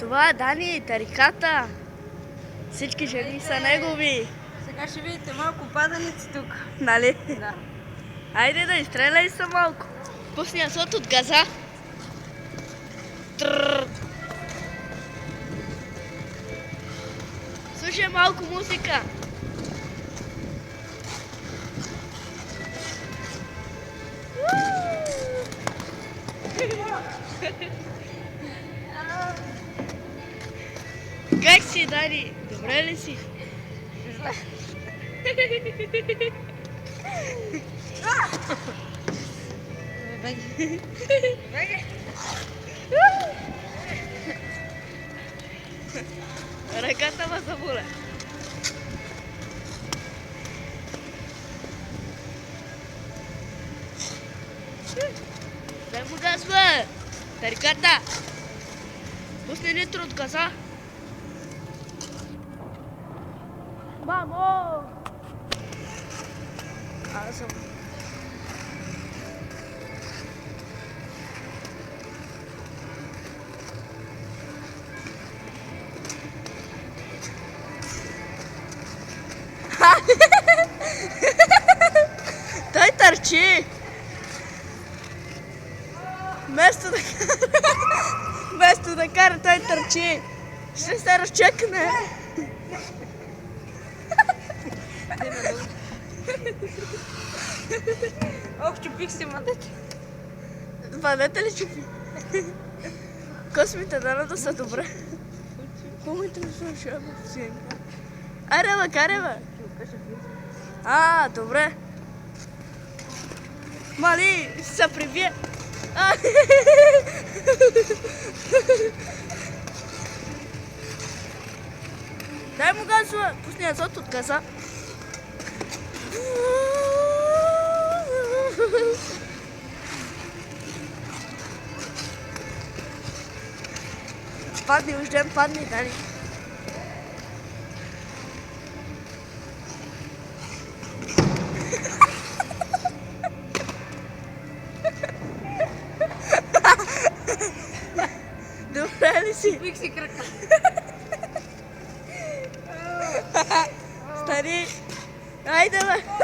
Това е Дани, тариката. Всички жени са негови. Сега ще видите малко паданици тук. Нали? Да. Айде да изстреляй се малко. Пусни асот от газа. Трррр. Слушай малко музика. Как си, Дани? Добре ли си? Ръката ма заболя. Дай му газ, бе! Тариката! Пусни нитро от газа. Мамо! Аз съм. Той търчи! Вместо да кара, той търчи! Ще се разчекне! Ох, чупих се мъдете. Вадете ли чупи? Космите дана да са добре. Помните ли слушай, синка? Аре, бе, каре, бе! А, добре. Мали, се прибие. Дай му газ, бе. Пусни азот от газа. Падни, уждем, падни, Дани. Добре ли си? Чупих си крака. Стани! Айде, бе!